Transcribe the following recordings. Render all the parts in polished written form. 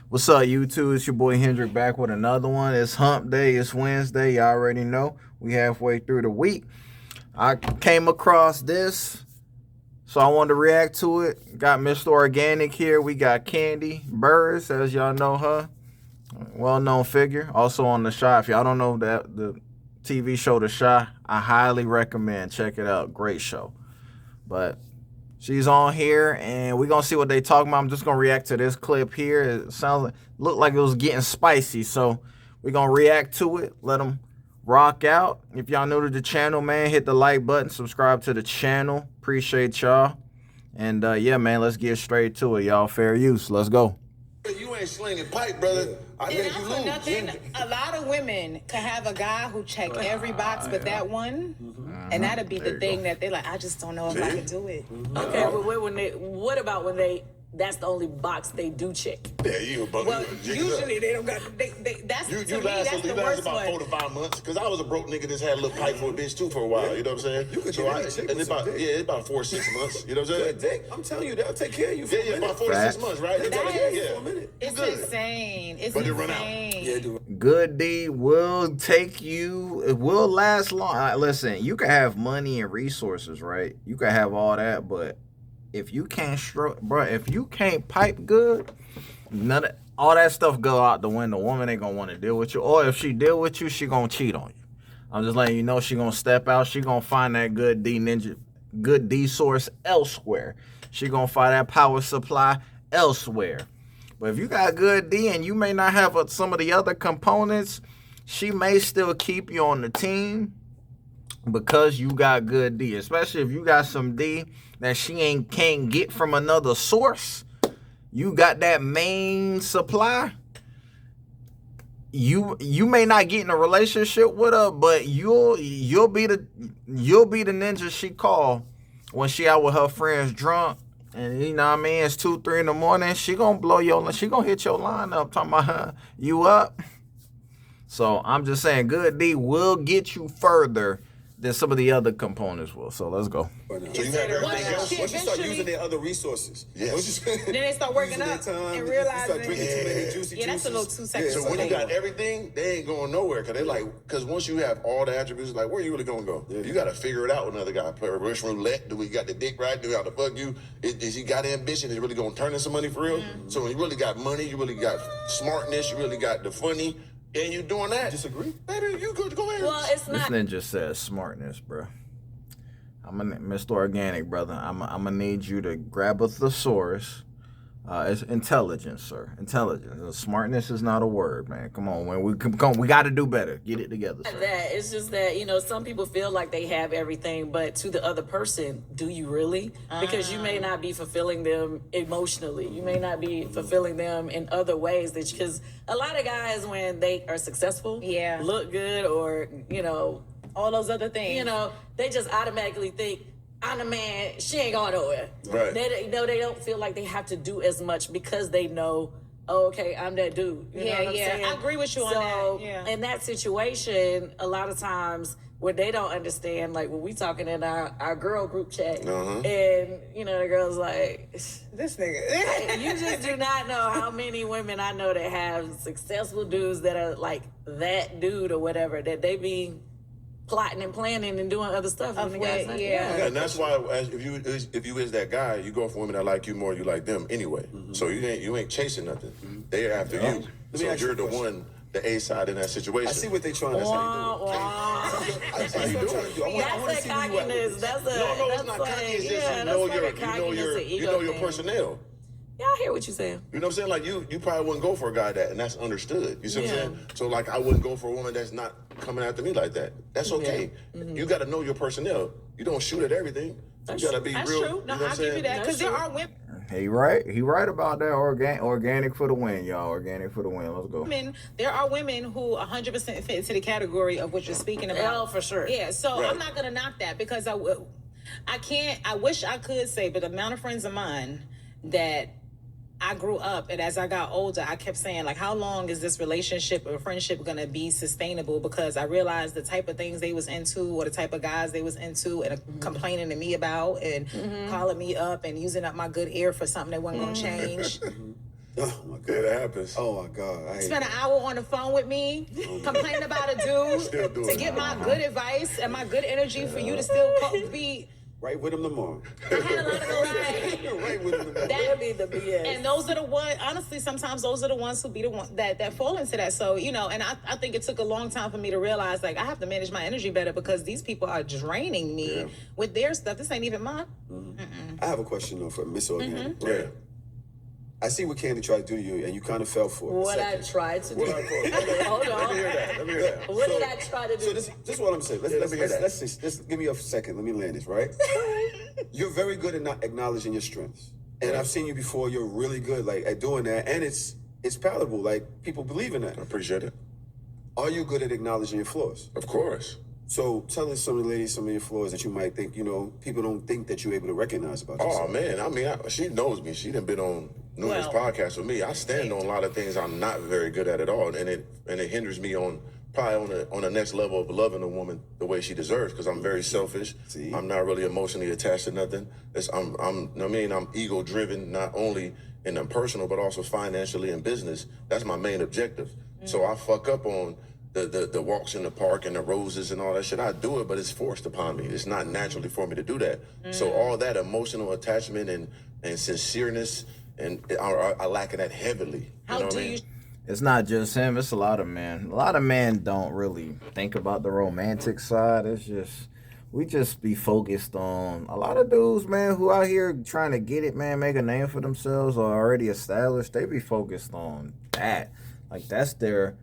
What's up, YouTube? It's your boy Hendrick back with another one. It's Hump Day. It's Wednesday. Y'all already know. We halfway through the week. I came across this, so I wanted to react to it. Got Mr. Organic here. We got Kandi Burruss, as y'all know her. Well-known figure. Also on The Chi. If y'all don't know that the TV show The Chi, I highly recommend. Check it out. Great show. But she's on here, and we're going to see what they talking about. I'm just going to react to this clip here. It looked like it was getting spicy, so we're going to react to it. Let them rock out. If y'all new to the channel, man, hit the like button. Subscribe to the channel. Appreciate y'all. And, yeah, man, let's get straight to it, y'all. Fair use. Let's go. You ain't slinging pipe, brother. I think you lose. Nothing, a lot of women can have a guy who check every box but that one, and that'll be the thing that they're like, I just don't know if I can do it. Okay, but what about when that's the only box they do check? Yeah, you a Well, usually they don't got. That's You to me, last that's the worst about one. 4 to 5 months. Because I was a broke nigga that's had a little pipe for a bitch too for a while. You know what I'm saying? You could so get I, any chick and with it's about some dick. it's about 4 or 6 months. You know what I'm saying? Good dick. I'm telling you, they'll take care of you for a Yeah, minute. about 4 to 6 Facts. months, right? They That take care of you is- for a minute. It's good. insane. It's But it run out. insane. Yeah, do. Good deed will take you. It will last long. Listen, you can have money and resources, right? You can have all that, but if you can't if you can't pipe good, all that stuff go out the window. Woman ain't gonna want to deal with you, or if she deal with you, she gonna cheat on you. I'm just letting you know she gonna step out. She gonna find that good D source elsewhere. She gonna find that power supply elsewhere. But if you got good D and you may not have some of the other components, she may still keep you on the team because you got good D. Especially if you got some D that she can't get from another source. You got that main supply. You may not get in a relationship with her, but you'll be the ninja she call when she out with her friends drunk. And you know what I mean? It's 2, 3 in the morning. She gonna she gonna hit your line up talking about her, you up. So I'm just saying, good D will get you further than some of the other components will. So let's go. So you have Once everything else. she Once you start eventually- using their other resources. Yes. Then they start working Using their up time, and you realizing. start drinking too many juicy Yeah, that's a little juices. too sexual. So when you for got them. everything, they ain't going nowhere. Because once you have all the attributes, like, where you really gonna go? Yeah. You gotta figure it out with another guy. Play Russian roulette. Do we got the dick right? Do we have to fuck you? Is he got ambition? Is he really gonna turn in some money for real? So when you really got money, you really got smartness, you really got the funny, and you doing that. Disagree? Baby, you go ahead. Well, it's This not. ninja says smartness, bro. Mr. Organic, brother. I'm gonna need you to grab a thesaurus. It's intelligence, sir. Intelligence. Smartness is not a word, man. Come on, man. We got to do better. Get it together, sir. That it's just that some people feel like they have everything, but to the other person, do you really? Because you may not be fulfilling them emotionally. You may not be fulfilling them in other ways. Because a lot of guys, when they are successful, Yeah. look good, or All those other things. they just automatically think, I'm the man, she ain't going nowhere. Right. They don't feel like they have to do as much because they know, oh, okay, I'm that dude. You know Yeah, what I'm yeah. saying? I agree with you on So, that, yeah. in that situation, a lot of times what they don't understand, like when we talking in our girl group chat, and the girl's like, This nigga. you just do not know how many women I know that have successful dudes that are like that dude or whatever, that they be plotting and planning and doing other stuff. And the guy's like, Yeah. Yeah, and that's why if you is that guy, you go for women that like you more, you like them anyway. So you ain't chasing nothing. They're after you. Let me So ask you you're a the question. one, the A side in that situation. I see what they trying to say. Wah, wah. That's what I'm trying to do. I want to That's see that where you at with cockiness. this. That's No, that's it's not like, cocky. It's just yeah, you that's know like a your cockiness and ego you know your thing. personnel. Yeah, I hear what you're saying. You know what I'm saying? Like you probably wouldn't go for a guy that, and that's understood. You see what I'm Yeah. saying? So like I wouldn't go for a woman that's not coming after me like that. That's okay. You got to know your personnel. You don't shoot at everything. That's you got to be That's real. true. No, you know what I'll I'm give you saying? that. Because there That's are women He right about that. Organic for the win, y'all. Organic for the win. Let's go. there are women who 100% fit into the category of what you're speaking about. Oh, for sure. Yeah, so Right. I'm not gonna knock that because I can't. I wish I could say, but the amount of friends of mine that I grew up, and as I got older, I kept saying, like, how long is this relationship or friendship gonna be sustainable? Because I realized the type of things they was into, or the type of guys they was into, and complaining to me about, and calling me up and using up my good ear for something that wasn't gonna change. Oh my god. Yeah, that happens. Oh my god. I hate Spend an hour on the phone with me, complain about a Still dude do to it. get my good advice and my good energy for you to still be. right with him tomorrow. I had a lot of those. Right with him tomorrow. That'd be the BS. And those are the ones, honestly, sometimes those are the ones who be the ones that fall into that. So, you know, and I think it took a long time for me to realize, like, I have to manage my energy better because these people are draining me with their stuff. This ain't even mine. I have a question though for Miss Organic. Yeah. I see what Candy tried to do to you, and you kind of fell for it. What I Second. tried to do. What I thought. Hold Let me hear on. that. Let me hear that. What did I try to do? So this is what I'm saying. Yeah, let me hear that. Let's give me a second. Let me land this, right? You're very good at not acknowledging your strengths. And I've seen you before, you're really good like at doing that. And it's palatable, like people believe in that. I appreciate it. Are you good at acknowledging your flaws? Of course. So tell us some of the ladies some of your flaws that you might think, you know, people don't think that you're able to recognize about yourself. Oh man, I mean, she knows me. She done been on numerous Well, podcasts with me. I stand on a lot of things I'm not very good at all, and it hinders me on probably on the next level of loving a woman the way she deserves because I'm very selfish. See? I'm not really emotionally attached to nothing. I'm ego driven not only in the personal but also financially and business. That's my main objective. So I fuck up on the walks in the park and the roses and all that shit. I do it, but it's forced upon me. It's not naturally for me to do that. So all that emotional attachment and sincereness, and I lack that heavily. How what do I mean? you? It's not just him, it's a lot of men. A lot of men don't really think about the romantic side. It's just, we just be focused on a lot of dudes, man, who out here trying to get it, man, make a name for themselves or already established. They be focused on that. Like, that's their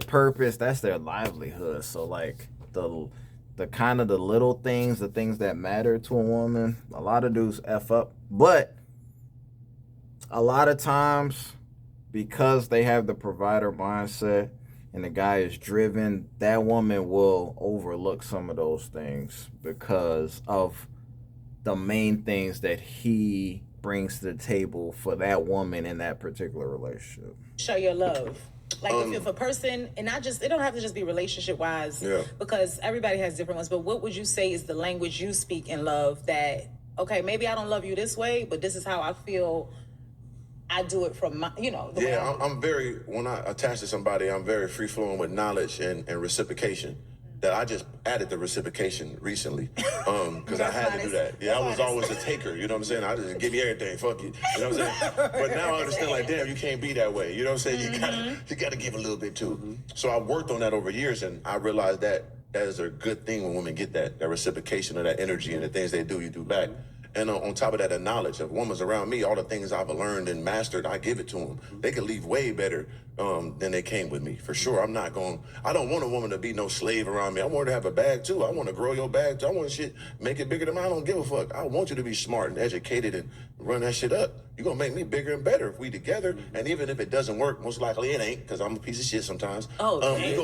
purpose, that's their livelihood. So, like, the kind of the little things, the things that matter to a woman, a lot of dudes F up. But a lot of times, because they have the provider mindset and the guy is driven, that woman will overlook some of those things because of the main things that he brings to the table for that woman in that particular relationship. Show your love. Like if a person, and not just, it don't have to just be relationship wise, Yeah. because everybody has different ones, but what would you say is the language you speak in love that, okay, maybe I don't love you this way, but this is how I feel I do it from my, you know, the way Yeah, I'm very, when I attach to somebody, I'm very free flowing with knowledge and reciprocation. That I just added the reciprocation recently, because I had to do that. Yeah, I was always a taker, you know what I'm saying? I just give you everything, fuck you, you know what I'm saying? But now I understand, like, damn, you can't be that way, you know what I'm saying? You gotta give a little bit too. So I worked on that over years, and I realized that is a good thing when women get that reciprocation of that energy and the things they do, you do back. And on top of that, the knowledge of women's around me, all the things I've learned and mastered, I give it to them. They can leave way better than they came with me, for sure. I don't want a woman to be no slave around me. I want her to have a bag too. I want to grow your bag too. I want shit, make it bigger than mine. I don't give a fuck. I want you to be smart and educated and run that shit up. You're going to make me bigger and better if we together. And even if it doesn't work, most likely it ain't, because I'm a piece of shit sometimes. Oh, you're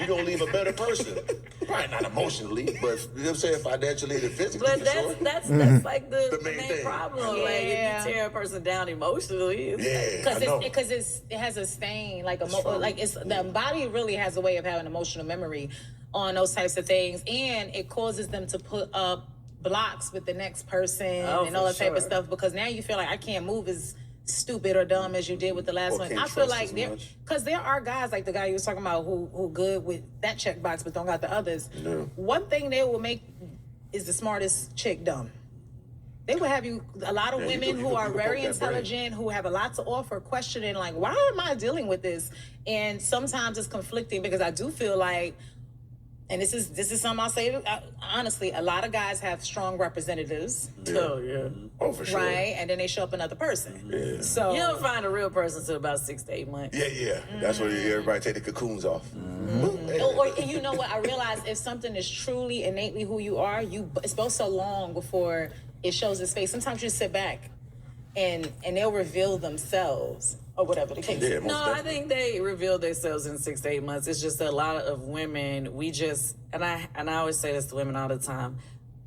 going to leave a better person. Probably not emotionally, but you know what I'm saying, financially and physically, But for that's sure. that's like the The main main thing. problem. Like Yeah. if you tear a person down emotionally, it's Yeah, I know. because it has a stain, like it's the body really has a way of having emotional memory on those types of things, and it causes them to put up blocks with the next person and all for that type of sure. stuff, because now you feel like I can't move as stupid or dumb as you did with the last Or one. can't I feel trust like as much. there are guys like the guy you was talking about who good with that checkbox but don't got the others. Yeah. One thing they will make is the smartest chick dumb. They will have you, a lot of Yeah, you women can- who you are can very poke that brain. intelligent, who have a lot to offer, questioning like, why am I dealing with this? And sometimes it's conflicting, because I do feel like, and this is something I'll say honestly, a lot of guys have strong representatives, oh yeah. Oh, for sure. right? And then they show up another person. Yeah. So You don't find a real person until about 6 to 8 months. Yeah. That's where everybody take the cocoons off. and you know what? I realize if something is truly innately who you are, it's both so long before it shows its face. Sometimes you sit back and they'll reveal themselves or whatever the case. Yeah, most No, I definitely. think they reveal themselves in 6 to 8 months. It's just that a lot of women, we just, and I always say this to women all the time.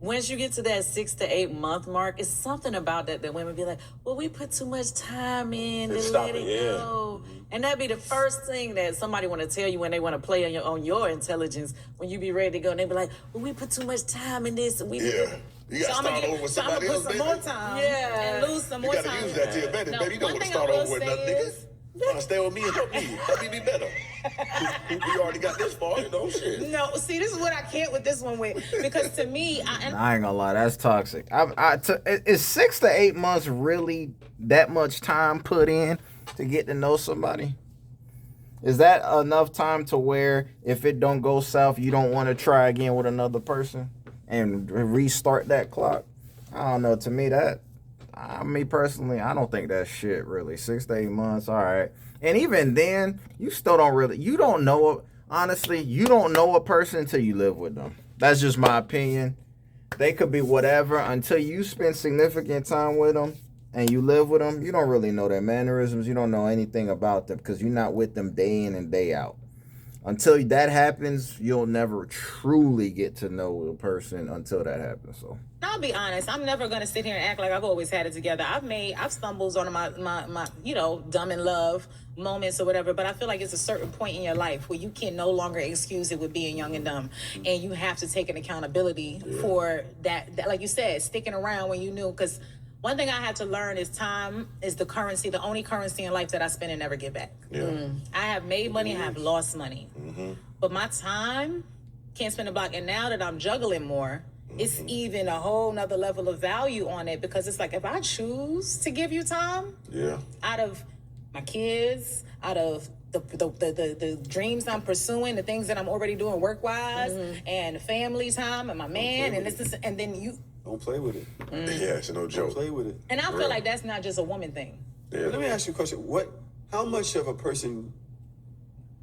Once you get to that 6 to 8 month mark, it's something about that women be like, well, we put too much time in to Stop let it, it yeah. go. And that'd be the first thing that somebody want to tell you when they want to play on your intelligence, when you be ready to go. And they be like, well, we put too much time in this. And we Yeah. You got to start over with so I'm somebody gonna else, put baby. some more time Yeah. and lose some You more got time. to use that to your advantage, No, baby. You don't one want to thing I start will over with say nothing, nigga. is- Stay with me and help me. Help me be better. We already got this far, you know, shit. No, see, this is what I can't with this one with, because to me, I ain't gonna lie, that's toxic. Is 6 to 8 months really that much time put in to get to know somebody? Is that enough time to where if it don't go south, you don't want to try again with another person and restart that clock? I don't know. To me, me personally, I don't think that's shit really. 6 to 8 months, all right. And even then, you still you don't know, honestly, you don't know a person until you live with them. That's just my opinion. They could be whatever until you spend significant time with them and you live with them. You don't really know their mannerisms. You don't know anything about them because you're not with them day in and day out. Until that happens, you'll never truly get to know a person until that happens. So I'll be honest, I'm never gonna sit here and act like I've always had it together. I've stumbled on my dumb in love moments or whatever, but I feel like it's a certain point in your life where you can no longer excuse it with being young and dumb, and you have to take an accountability for that, like you said, sticking around when you knew. Because one thing I had to learn is time is the currency, the only currency in life that I spend and never get back. Yeah. I have made money, I have lost money, but my time can't spend a block. And now that I'm juggling more, it's even a whole nother level of value on it, because it's like, if I choose to give you time Yeah. out of my kids, out of the dreams I'm pursuing, the things that I'm already doing work wise, and family time, and my man, and and then you. Don't play with it. Yeah, it's no Don't joke. play with it. And I feel like that's not just a woman thing. Yeah. Let me ask you a question. How much of a person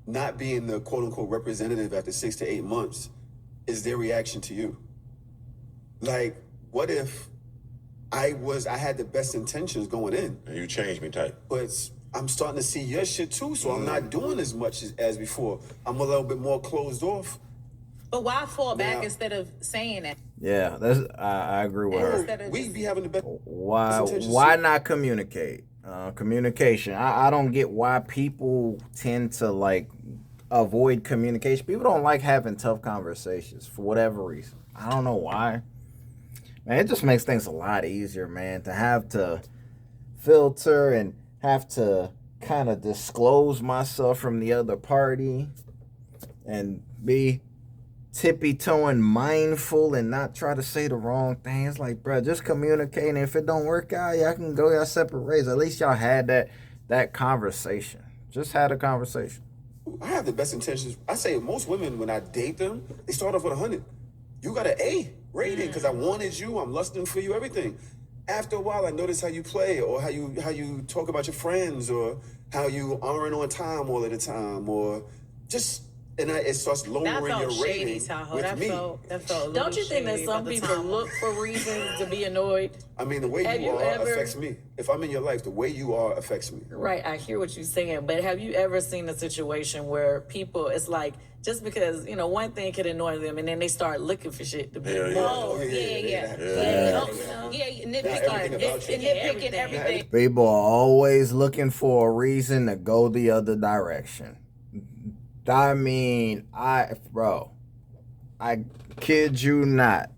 not being the quote unquote representative after 6 to 8 months is their reaction to you? Like, what if I had the best intentions going in, And you changed me type. but I'm starting to see your shit too, so I'm not doing as much as before. I'm a little bit more closed off. But why fall back Now- instead of saying that? yeah, I agree with her. Instead of We just- be having the best. Why intentions why too. not communicate? Communication. I don't get why people tend to like avoid communication. People don't like having tough conversations for whatever reason. I don't know why. Man, it just makes things a lot easier, man, to have to filter and have to kind of disclose myself from the other party and be tippy-toeing mindful and not try to say the wrong thing. It's like, bro, just communicate, and if it don't work out, y'all can go y'all separate ways. At least y'all had that conversation. Just had a conversation. I have the best intentions. I say most women, when I date them, they start off with 100. You got an A rating because I wanted you. I'm lusting for you. Everything. After a while, I notice how you play, or how you talk about your friends, or how you aren't on time all of the time, or just. And it starts That lowering felt your shady, rating Tahoe. with That me. felt a little Don't you think that shady some about the people time. look for reasons to be annoyed? I mean, the way Have you you are ever- affects me. If I'm in your life, the way you are affects me. Right, I hear what you're saying, but have you ever seen a situation where people, it's like, just because, one thing could annoy them and then they start looking for shit to be Yeah, yeah. Oh, Yeah, yeah. yeah. Nitpicking everything about you. nitpicking everything. People are always looking for a reason to go the other direction. I mean, I kid you not.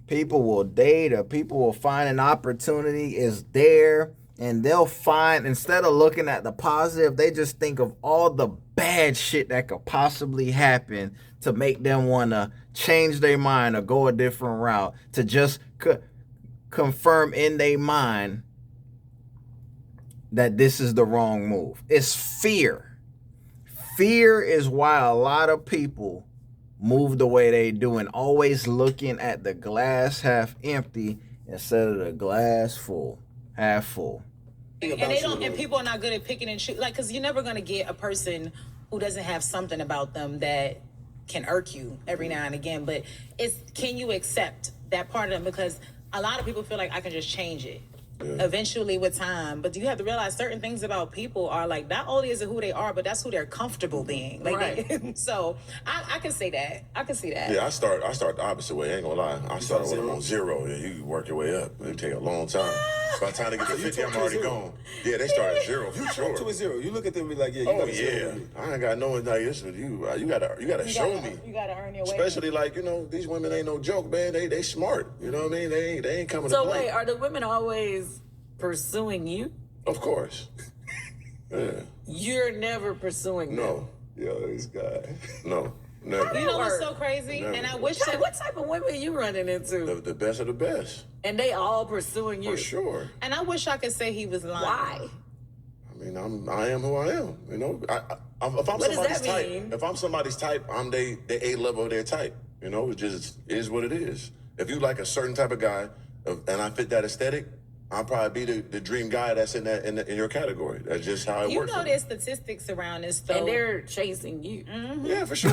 People will date, or people will find an opportunity is there, and they'll find, instead of looking at the positive, they just think of all the bad shit that could possibly happen to make them want to change their mind or go a different route, to just confirm in their mind that this is the wrong move. It's fear. Fear is why a lot of people move the way they do, and always looking at the glass half empty instead of the glass half full. And people are not good at picking and choosing, like, because you're never going to get a person who doesn't have something about them that can irk you every now and again. But can you accept that part of them? Because a lot of people feel like I can just change it eventually with time. But you have to realize certain things about people are like, not only is it who they are, but that's who they're comfortable being. Like, Right. So I can say that. I can see that. Yeah, I start the opposite way. I ain't gonna lie. I start with them on 0. Yeah, you work your way up. It take a long time. By the time they get to You 50, talk I'm to a already zero. gone. Yeah, they start at zero You for talk to sure. a zero. You look at them and be like, yeah, you Oh got a zero yeah, with me. I ain't got no like this with you. You gotta show me. You gotta earn your way. Especially like, these women ain't no joke, man. They smart. You know what I mean? They ain't coming So to play. wait, are the women always pursuing you? Of course. Yeah. You're never pursuing them. No. Yo, this guy. No. Never. You know what's so Work. crazy? Never. And I wish What that what type of women are you running into? The best of the best. And they all pursuing you. For sure. and I wish I could say he was lying. Why? I mean, I am who I am. If I'm What does somebody's that type, mean? if I'm somebody's type, I'm the A level of their type. It just is what it is. If you like a certain type of guy, and I fit that aesthetic, I'll probably be the dream guy that's in your category. That's just how it You works. know for me. there's statistics around this though. And they're chasing you. Yeah, for sure.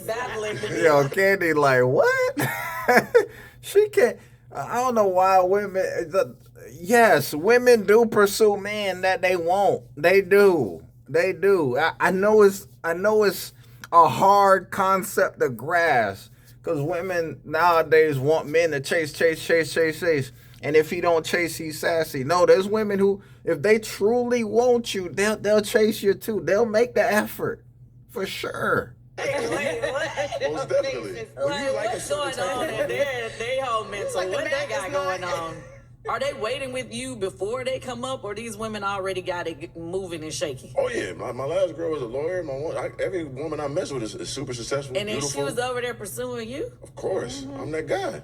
Battling the Yo, Candy, like what? She can't. I don't know why women. Yes, women do pursue men that they want. They do. They do. I know it's a hard concept to grasp because women nowadays want men to chase. And if he don't chase, he's sassy. No, there's women who, if they truly want you, they'll chase you too. They'll make the effort, for sure. Most definitely. When you like a What's certain going type on of in woman, their whole mental? like the What they math got is going not- on? Are they waiting with you before they come up, or these women already got it moving and shaking? Oh yeah, my last girl was a lawyer. Every woman I mess with is super successful, And then beautiful. she was over there pursuing you? Of course, I'm that guy.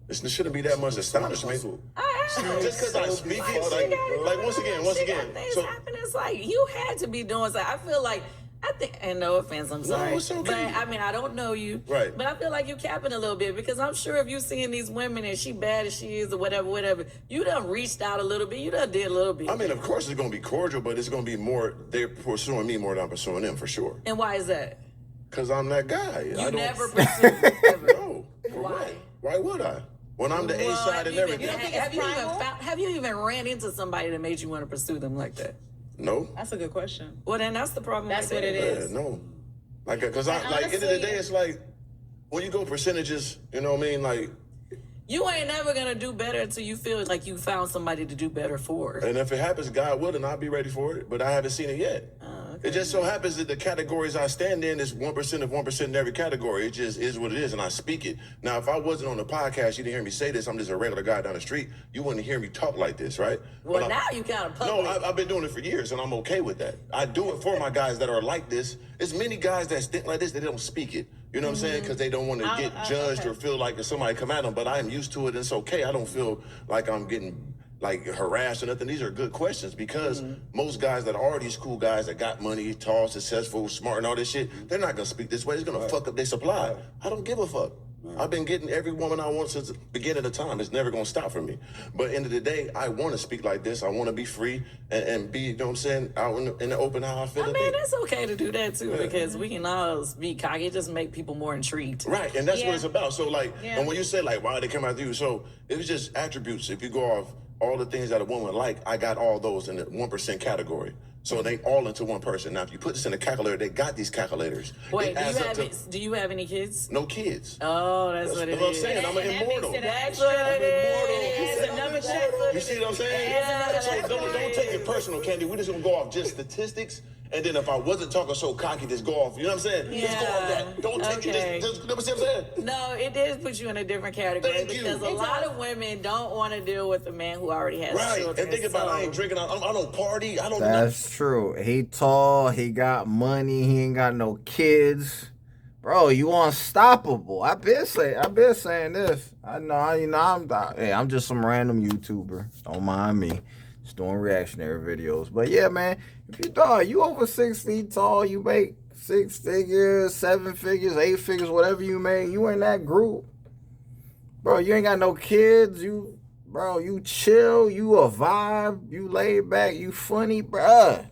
It shouldn't be that much astonishment. hustle. Just because I speak it, like once again. Things So happen. It's like you had to be doing something. I feel like and no offense, I'm sorry. it's okay. But I mean, I don't know you. Right. But I feel like you capping a little bit because I'm sure if you seeing these women and she bad as she is or whatever, you done reached out a little bit. You done did a little bit. I mean, of course it's gonna be cordial, but it's gonna be more. They're pursuing me more than I'm pursuing them for sure. And why is that? Cause I'm that guy. You never pursued ever. No. For Why? what? Why would I? When I'm the A Well, side and everything. have you even ran into somebody that made you want to pursue them like that? No. That's a good question. Well, then that's the problem. That's right what it there. is. No. Like, cause I And like end of the honestly- day, it's like when you go percentages. You know what I mean? Like, You ain't never gonna do better until you feel like you found somebody to do better for. and if it happens, God willing, I'll be ready for it. But I haven't seen it yet. It just so happens that the categories I stand in is 1% of 1% in every category. It just is what it is, and I speak it. Now, if I wasn't on the podcast, you didn't hear me say this. I'm just a regular guy down the street. You wouldn't hear me talk like this, right? Well, But now you kind of No, public. I've been doing it for years, and I'm okay with that. I do it for my guys that are like this. There's many guys that think like this, they don't speak it. You know what I'm saying? Because they don't want to get judged okay. or feel like if somebody come at them. But I am used to it, and it's okay. I don't feel like I'm getting like harassed or nothing. These are good questions because most guys that are these cool guys that got money, tall, successful, smart, and all this shit, they're not gonna speak this way. It's gonna fuck up their supply. I don't give a fuck. I've been getting every woman I want since the beginning of time. It's never gonna stop for me. But end of the day, I want to speak like this. I want to be free and be, you know what I'm saying, out in the open how I feel. I and mean, think. it's okay to do that too because we can all be cocky. It just make people more intrigued. Right, and that's what Yeah. it's about. So like, Yeah. and when you say like, why they come after you? So it was just attributes. If you go off all the things that a woman like, I got all those in the 1% category. So they all into one person. Now, if you put this in a calculator, they got these calculators. Wait, It adds up to do you have any kids? no kids. Oh, that's what it what I'm is. saying. I'm an And that immortal. makes it an That's extra. what it It is. is another check. You see what I'm saying? Yeah, So that's don't take it personal, Candy. We're just gonna go off just statistics. And then if I wasn't talking so cocky, just go off. You know what I'm saying? Just go off that. Don't take Okay. it. Just you know what I'm saying? No, it did put you in a different category Thank you. because a It lot of women don't want to deal with a man who already has Right. children. And think about, I ain't so- drinking. I don't party. I don't. That's true. He tall. He got money. He ain't got no kids. Bro, you unstoppable. I been saying this. I'm just some random YouTuber. Don't mind me. Just doing reactionary videos. But yeah, man, if you over 6 feet tall, you make 6 figures, 7 figures, 8 figures, whatever you make, you in that group. Bro, you ain't got no kids. You chill, you a vibe, you laid back, you funny, bruh.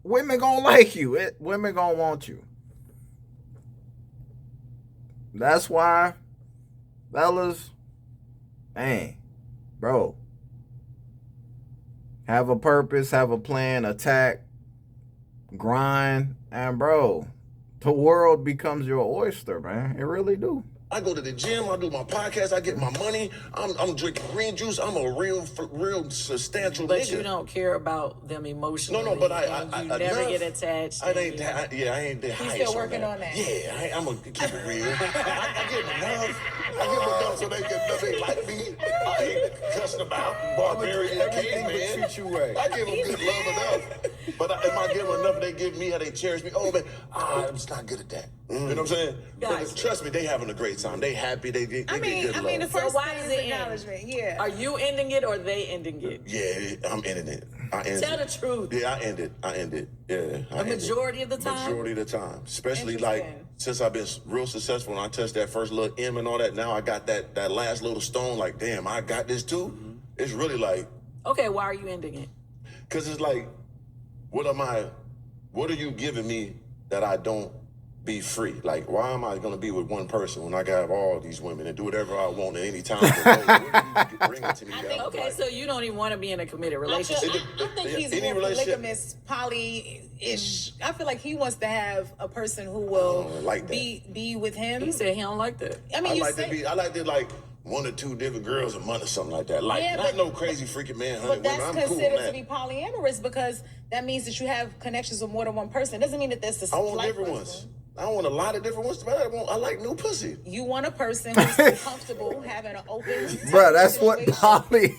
Women gonna like you. Women gonna want you. That's why, fellas, man, bro, have a purpose, have a plan, attack, grind, and bro, the world becomes your oyster, man. It really do. I go to the gym, I do my podcast, I get my money, I'm drinking green juice, I'm a real substantial But nigga. you don't care about them emotionally. No, but and you never get attached. I ain't that. Yeah, I ain't that. He's highest still working on that. Yeah, I'm gonna keep it real. I give them enough. I give them enough so they like me. I ain't cussing about barbarian Everything would caveman. treat you right. I give them good love enough. But if I give them enough, they give me how they cherish me. Oh man, I'm just not good at that. You know what I'm saying? Gotcha. But trust me, they having a great time. They happy. They get good The love. first why thing does is it end? acknowledgement. Yeah. Are you ending it or they ending it? Yeah, I'm ending it. I end Tell it. the truth. Yeah, I end it. Yeah, A majority of the time? Majority of the time, especially like Interesting. since I've been real successful and I touched that first little M and all that. Now I got that last little stone. Like, damn, I got this too. Mm-hmm. It's really like, Okay, why are you ending it? cause it's like, what are you giving me that I don't be free? Like, why am I gonna be with one person when I can have all these women and do whatever I want at any time? What are you bringing to me? that I'm Okay, like- so you don't even want to be in a committed I relationship. think he's Any more relationship- polygamous, poly-ish. I feel like he wants to have a person who will like that. be with him. He said he don't like that. I mean, I like to like one or two different girls a month or something like that. Like, Yeah, not but- no crazy freaking man, But honey. that's Women, I'm cool on considered to that. be polyamorous because that means that you have connections with more than one person. It doesn't mean that that's the I want life different person. ones. I want a lot of different ones, but I like new pussy. You want a person who's comfortable having an open. Bro, that's what situation. poly.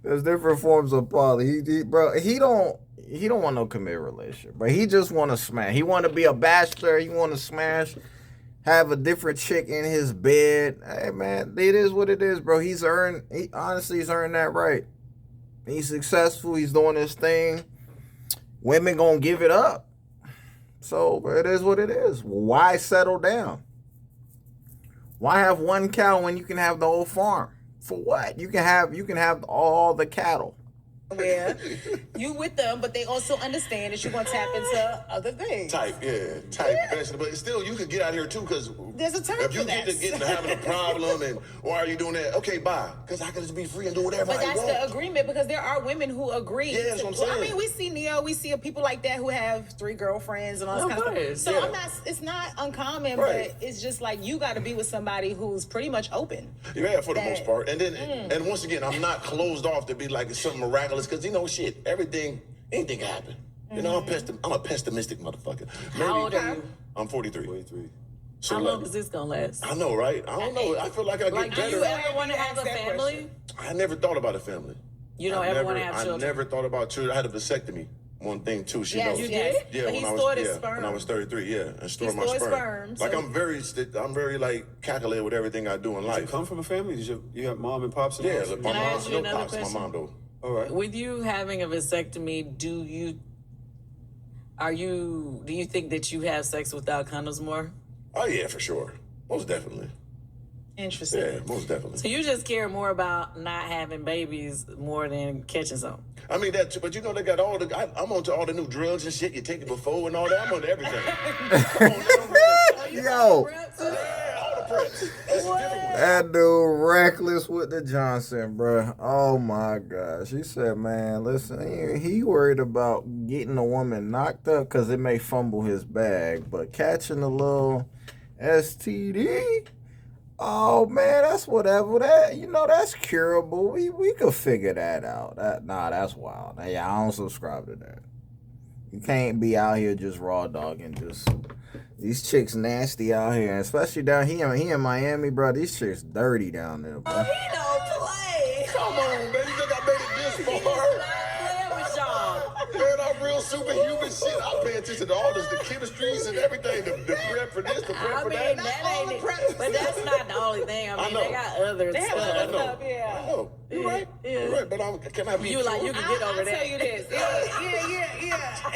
There's different forms of poly. He don't want no committed relationship, but he just want to smash. He want to be a bachelor. He want to smash, have a different chick in his bed. Hey man, it is what it is, bro. He's earned that right. He's successful. He's doing his thing. Women gonna give it up. So it is what it is. Why settle down? Why have one cow when you can have the whole farm? For what? You can have all the cattle. Where you with them, but they also understand that you're gonna tap into other things. Type vegetable. But still, you could get out here too, because There's a time if you for get that. to getting to having a problem and why are you doing that? Okay, bye. Because I can just be free and do whatever But I that's want. the agreement because there are women who agree. Yeah, that's what I'm saying. I mean, we see Neo, we see people like that who have 3 girlfriends and all this Of kind of course, stuff. So yeah. it's not uncommon, Right. but it's just like you got to be with somebody who's pretty much open. Yeah, for the That- most part. And then, and once again, I'm not closed off to be like it's something miraculous because shit, anything can happen. You know, I'm a pessimistic motherfucker. How old are you? I'm 43. 23. So How like, long is this gonna last? I know, right? I don't know. I feel like I Like, get do better. you ever want to You have a ask that family? question. I never thought about a family. You don't ever want to have children? I never thought about children. I had a vasectomy. One thing too, she knows. Yes, You yes. did? Yeah, But when he I was stored his sperm. when I was 33, yeah, and stored my stored sperm. sperm, Like so- I'm very like calculated with everything I do in You life. come from a family? Did you have mom and pops? In the Yeah, house? look, my Can I mom, ask you no another pops, my question? mom though. All right. With you having a vasectomy, do you think that you have sex without condoms more? Oh yeah, for sure, most definitely. Interesting. Yeah, most definitely. So you just care more about not having babies more than catching some. I mean that, too, but you know they got all the. I'm onto all the new drugs and shit you take it before and all that. I'm onto everything. I'm on everything. Yo, All the preps. That's a different one. that dude reckless with the Johnson, bruh. Oh my gosh. He said, man, listen, he worried about getting a woman knocked up because it may fumble his bag, but catching a little STD, oh man, that's whatever. That's curable. We could figure that out. That's wild. Yeah, I don't subscribe to that. You can't be out here just raw dogging. Just these chicks nasty out here, and especially down here. He in Miami, bro. These chicks dirty down there, bro. He don't play. Come on, man. You think I made it this He's far? not playing with y'all. Man, I'm real superhuman shit. I pay attention to all this, the chemistries and everything, the prep for this, the prep I for mean, that. that ain't it. But that's not the only thing. I mean, know. they got other They have stuff. other I know. stuff, yeah. I know. You're right. Yeah. You're right. But can I be You like, true? you can get over I'll that. tell you this. Yeah.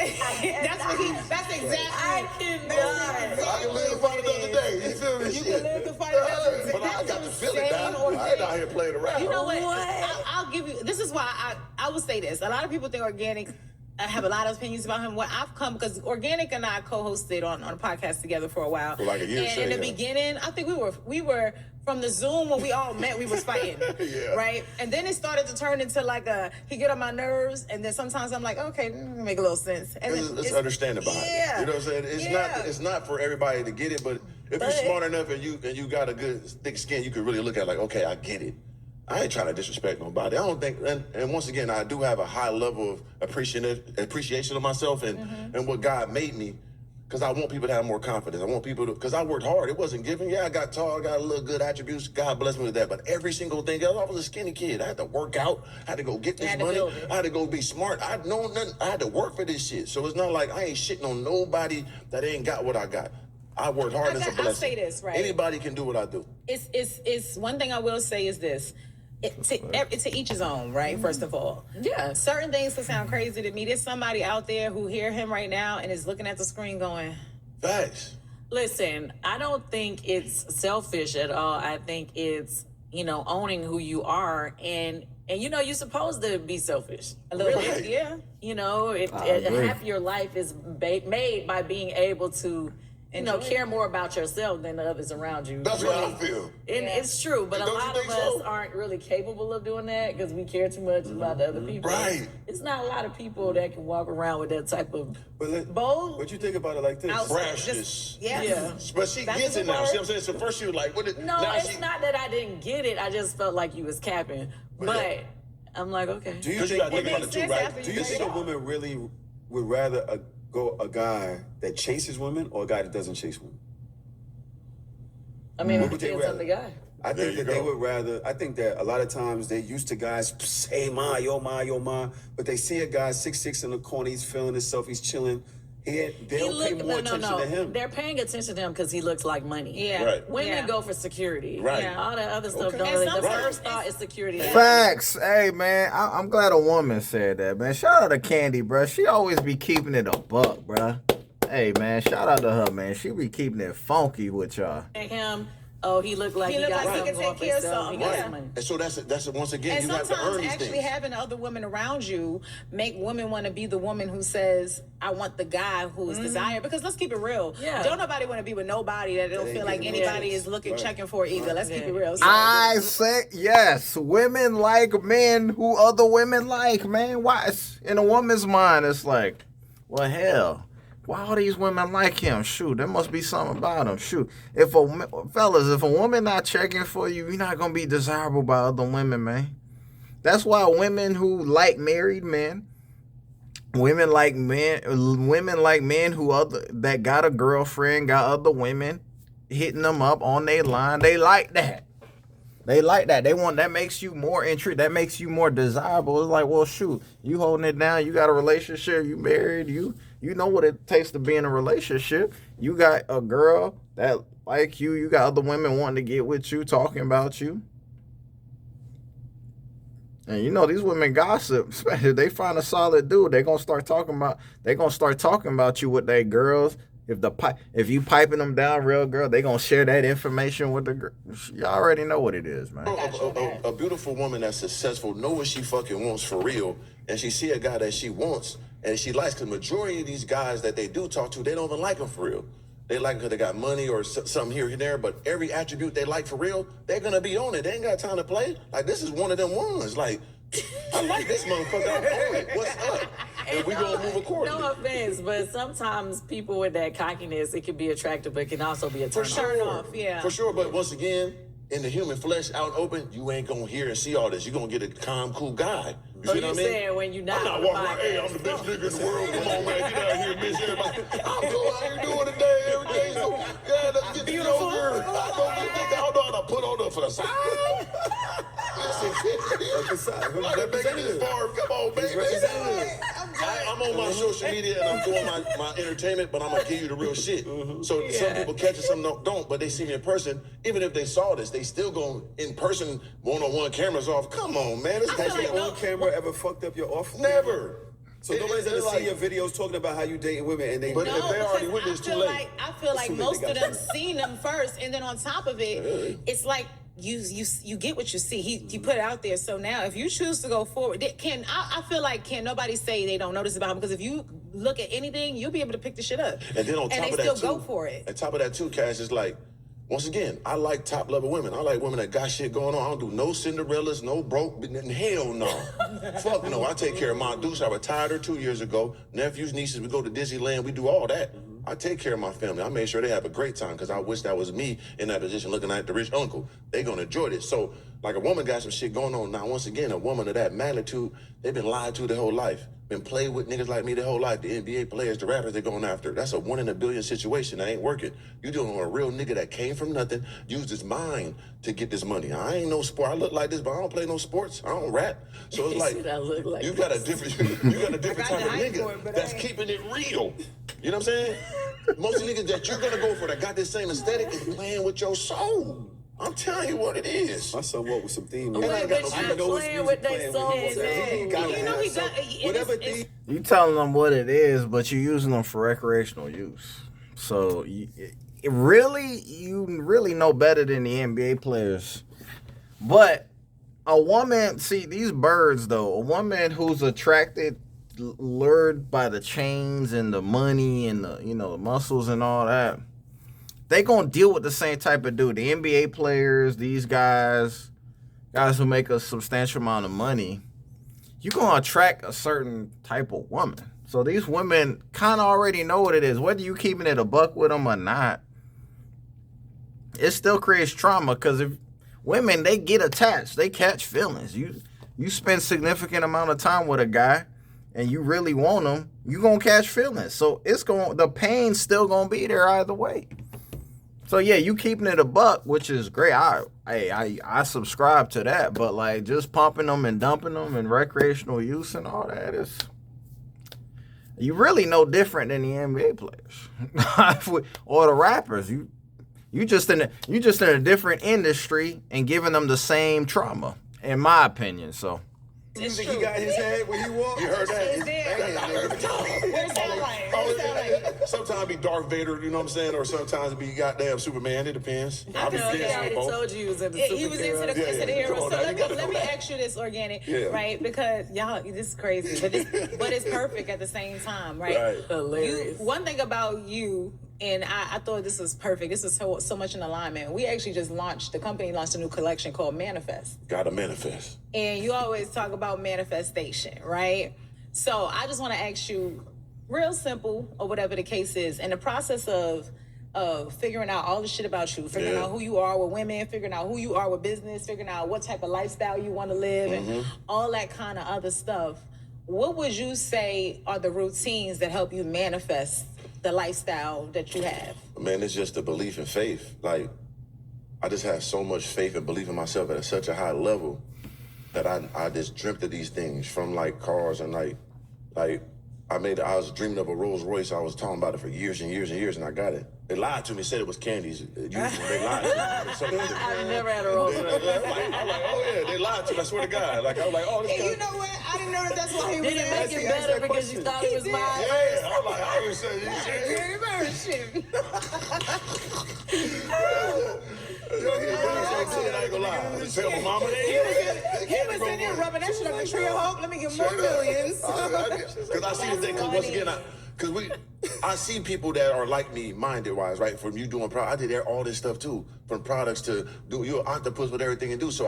That's exactly. I cannot. I can live to fight another day. You feel me? You can live to fight another day. But I got to That's feel it insane now. I ain't organic. out here playing around. You know what? What? I'll give you. This is why I will say this. A lot of people think organic. I have a lot of opinions about him. What I've come because Organic and I co-hosted on a podcast together for a while. For like a year And straight, in the yeah. beginning, I think we were from the Zoom when we all met. We was fighting, Yeah. right? And then it started to turn into like he get on my nerves, and then sometimes I'm like, okay, make a little sense. And then It's understanding behind yeah, it. You know what I'm saying? yeah. It's not for everybody to get it, but If you're smart enough and you got a good thick skin, you can really look at like, okay, I get it. I ain't trying to disrespect nobody. I don't think, and once again, I do have a high level of appreciation of myself and what God made me, because I want people to have more confidence. I want people to, because I worked hard. It wasn't given. Yeah, I got tall, I got a little good attributes. God bless me with that. But every single thing else, I was a skinny kid. I had to work out. I had to go get this money. I had to go be smart. I know nothing. I had to work for this shit. So it's not like I ain't shitting on nobody that ain't got what I got. I worked hard. It's a blessing. I'll say this, right? Anybody can do what I do. It's one thing I will say is this. To each his own, right? First of all. Yeah. Certain things can sound crazy to me. There's somebody out there who hear him right now and is looking at the screen going, Facts. Listen, I don't think it's selfish at all. I think it's, owning who you are, and you're supposed to be selfish a little bit. yeah. Half your life is made by being able to care more about yourself than the others around you. That's really. what I feel. And it's true, but a Don't you lot of think us so? aren't really capable of doing that because we care too much about the other people. Right. It's not a lot of people that can walk around with that type of bold. But you think about it like this. Brashness. Yeah. But she That's gets the it now. word. See what I'm saying? So first she was like, what did, No, now it's not that I didn't get it. I just felt like you was capping. But I'm like, okay. Do you Because you think, got to think about it too, right? do you think a woman really would rather go a guy that chases women or a guy that doesn't chase women? I mean, What it would they depends on the rather? guy. I There think you that they go. would rather. I think that a lot of times they're used to guys say ma, yo ma, yo ma, but they see a guy 6'6" in the corner, he's feeling himself, he's chilling. They'll pay more attention to him. They're paying attention to him because he looks like money. yeah. Right. Women Yeah. go for security. Right. Yeah. All that other stuff Okay. don't And really. The sometimes first it's- thought is security. Facts. Hey, man, I'm glad a woman said that, man. Shout out to Candy, bro. She always be keeping it a buck, bro. Hey, man, shout out to her, man. She be keeping it funky with y'all. Him. Oh, he looked like He he looked got like he something could going take for care of himself. something. He got Yeah. some money. And so that's once again, And you have to earn sometimes these actually things. having other women around you make women want to be the woman who says, I want the guy who is desired. Because let's keep it real. Yeah. Don't nobody want to be with nobody that don't ain't feel like getting anybody no is looking, right. checking for either. Let's keep it real. So, I say yes. Women like men who other women like, man. Why? In a woman's mind, it's like, well, hell. Why all these women like him? Shoot, there must be something about him. Shoot, if a woman not checking for you, you're not gonna be desirable by other women, man. That's why women who like married men, women like men who that got a girlfriend, got other women hitting them up on their line. They like that. They like that. They want that makes you more intrigued. That makes you more desirable. It's like, well, shoot, you holding it down. You got a relationship. You married. You know what it takes to be in a relationship. You got a girl that like you. You got other women wanting to get with you, talking about you. And these women gossip. Especially if they find a solid dude, they're gonna start talking about you with their girls. If you piping them down real girl, they gonna share that information with the girl. You already know what it is, man. A beautiful woman that's successful know what she fucking wants for real, and she see a guy that she wants and she likes. Because majority of these guys that they do talk to, they don't even like him for real. They like him because they got money or something here and there. But every attribute they like for real, they're gonna be on it. They ain't got time to play. Like, this is one of them ones. Like, I like this motherfucker. I'm on it. What's up? And we gonna move accordingly. No offense, but sometimes people with that cockiness, it can be attractive, but it can also be a turn turn off. off, yeah. For sure, but once again, in the human flesh, out open, you ain't gonna hear and see all this. You're gonna get a calm, cool guy. You So see you what I mean? saying when you're not I'm not on the walking around, hey, I'm the podcast. best nigga in the world. Come on, man, get out here, bitch. Everybody, I'm so out here doing today, every day. So, yeah, let's get the yogurt. I don't know how to put on the for the side. Listen, I'm making this bar. Come on, baby. I'm on my social media and I'm doing my entertainment, but I'm gonna give you the real shit. So some people catch it, some don't, but they see me in person. Even if they saw this, they still go in person, one-on-one cameras off. Come on, man. This Has has your own camera ever fucked up your off? never. So nobody's ever seen your videos talking about how you dating women and they. But if they already because with this, too feel late. I feel like too late, most they of got them you. seen them first, and then on top of it, it's like you get what you see. You put it out there. So now, if you choose to go forward, I feel like can nobody say they don't notice about him, because if you look at anything, you'll be able to pick the shit up. And then on top they of that, still too, go for it. On top of that, too, Cash, is like, once again, I like top level women. I like women that got shit going on. I don't do no Cinderellas, no broke. Hell no. Fuck no. I take care of my deuce. I retired her 2 years ago. Nephews, nieces, we go to Disneyland. We do all that. I take care of my family. I make sure they have a great time because I wish that was me in that position looking at the rich uncle. They gonna enjoy this. So like a woman got some shit going on. Now, once again, a woman of that magnitude, they've been lied to their whole life. Been played with niggas like me their whole life. The NBA players, the rappers they're going after. That's a 1 in a billion situation. That ain't working. You dealing with a real nigga that came from nothing, used his mind to get this money. I ain't no sport. I look like this, but I don't play no sports. I don't rap. So it's like, I look like you got a different type of hype for it, nigga but that's I ain't. keeping it real. You know what I'm saying? Most of the niggas that you're gonna go for that got this same aesthetic is playing with your soul. I'm telling you what it is. My son walked with some theme. Wait, I ain't but got no you music, playing with their soul. He gotta You know, have he some- got- and whatever it's- theme. You telling them what it is, but you're using them for recreational use. So you really know better than the NBA players. But a woman, see these birds though, a woman who's attracted, lured by the chains and the money and the the muscles and all that, they gonna deal with the same type of dude. The NBA players, these guys who make a substantial amount of money, you're gonna attract a certain type of woman. So these women kind of already know what it is, whether you keeping it a buck with them or not. It still creates trauma because if women, they get attached, they catch feelings. You spend significant amount of time with a guy, and you really want him, you gonna catch feelings. So the pain's still gonna be there either way. So yeah, you keeping it a buck, which is great. I subscribe to that, but like just pumping them and dumping them and recreational use and all that is, you really no different than the NBA players or the rappers. You just in a different industry and giving them the same trauma, in my opinion. So Music he got in his head when he walked. You heard that? It's there. What it sound like? What it sound like? Sometimes it be Darth Vader, you know what I'm saying? Or sometimes it be goddamn Superman. It depends. I be know he dancing already with both. told you he was into He was into the, Yeah, into the yeah. hero. Come on So now, you gotta let me know that. ask you this, Organic, Yeah. right? Because y'all, this is crazy, but it's perfect at the same time, right? Right. Hilarious. One thing about you, and I thought this was perfect. This is so much in alignment. We actually just the company launched a new collection called Manifest. Gotta manifest. And you always talk about manifestation, right? So I just want to ask you, real simple, or whatever the case is, in the process of figuring out all the shit about you, figuring Yeah. out who you are with women, figuring out who you are with business, figuring out what type of lifestyle you want to live, and all that kind of other stuff. What would you say are the routines that help you manifest the lifestyle that you have? Man, it's just the belief and faith. Like, I just have so much faith and belief in myself at such a high level that I just dreamt of these things, from like cars and like I was dreaming of a Rolls Royce. I was talking about it for years and years and years, and I got it. They lied to me, said it was candies. Usually they lied to me. So I've never had a Rolls Royce. I'm like, oh yeah, they lied to me. I swear to God. Like I was like, oh, this Hey, guy. you know what? I didn't know that's why he was Did it make asking. it better because you thought it was mine? Yeah, I'm like, I was saying, you said Very embarrassing. I ain't gonna lie. Tell my mama He was in there rubbing that shit on the tree of hope. Let me get more millions. Because I see the thing. Because once again, I see people that are like me, minded wise, right? From you doing I did all this stuff too, from products to you're an octopus with everything you do. So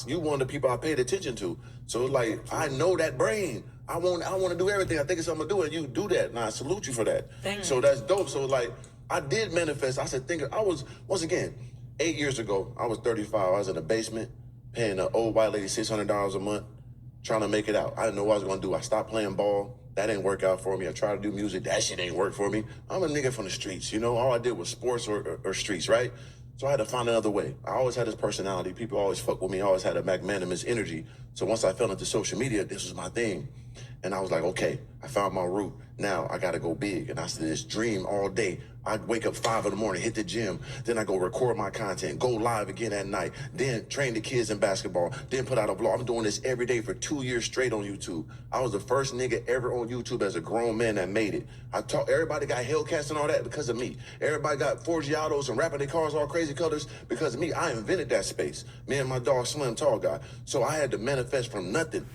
you one of the people I paid attention to. So it's like I know that brain. I want to do everything. I think it's something to do, and you do that, and I salute you for that. So that's dope. So like I did manifest. I said, once again, 8 years ago, I was 35. I was in the basement paying an old white lady $600 a month, trying to make it out. I didn't know what I was gonna do. I stopped playing ball. That didn't work out for me. I tried to do music. That shit ain't work for me. I'm a nigga from the streets, you know? All I did was sports or streets, right? So I had to find another way. I always had this personality. People always fuck with me. I always had a magnanimous energy. So once I fell into social media, this was my thing. And I was like, okay, I found my route. Now I gotta go big. And I said, this dream all day. I wake up 5 a.m, hit the gym. Then I go record my content, go live again at night. Then train the kids in basketball. Then put out a vlog. I'm doing this every day for 2 years straight on YouTube. I was the first nigga ever on YouTube as a grown man that made it. Everybody got Hellcats and all that because of me. Everybody got Forgiatos and rapping their cars all crazy colors because of me. I invented that space. Me and my dog Slim, tall guy. So I had to manifest from nothing.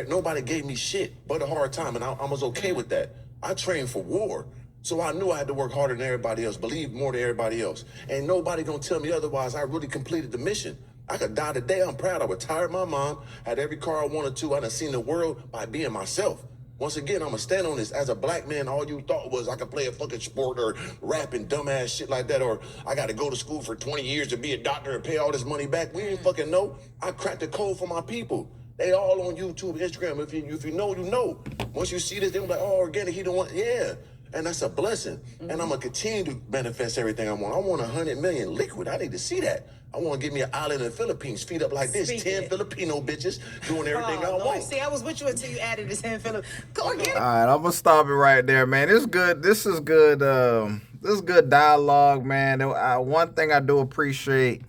Nobody gave me shit but a hard time, and I was okay with that. I trained for war, so I knew I had to work harder than everybody else, believe more than everybody else. Ain't nobody gonna tell me otherwise. I really completed the mission. I could die today. I'm proud. I retired my mom, had every car I wanted to. I done seen the world by being myself. Once again, I'm going to stand on this. As a black man, all you thought was I could play a fucking sport or rap and dumbass shit like that, or I got to go to school for 20 years to be a doctor and pay all this money back. We ain't fucking know. I cracked the code for my people. They all on YouTube, Instagram. If you know, you know. Once you see this, they're like, oh, organic, he don't want, yeah. And that's a blessing. And I'm going to continue to manifest everything I want. I want 100 million liquid. I need to see that. I want to give me an island in the Philippines, feet up like this. Speak 10 it. Filipino bitches doing everything I Lord, want. see, I was with you until you added this in, Philip. Go again. All right, I'm gonna stop it right there, man. It's good. This is good. This is good dialogue, man. One thing I do appreciate,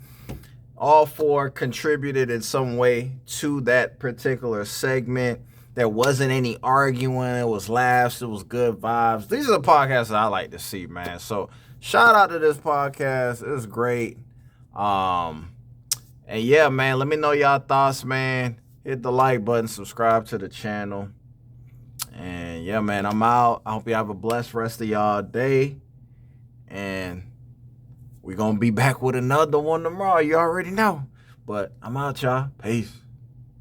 all four contributed in some way to that particular segment. There wasn't any arguing. It was laughs. It was good vibes. These are the podcasts that I like to see, man. So shout out to this podcast. It was great. And yeah, man, let me know y'all thoughts, man. Hit the like button, subscribe to the channel. And yeah, man, I'm out. I hope you have a blessed rest of y'all day. And we're going to be back with another one tomorrow. You already know. But I'm out, y'all. Peace.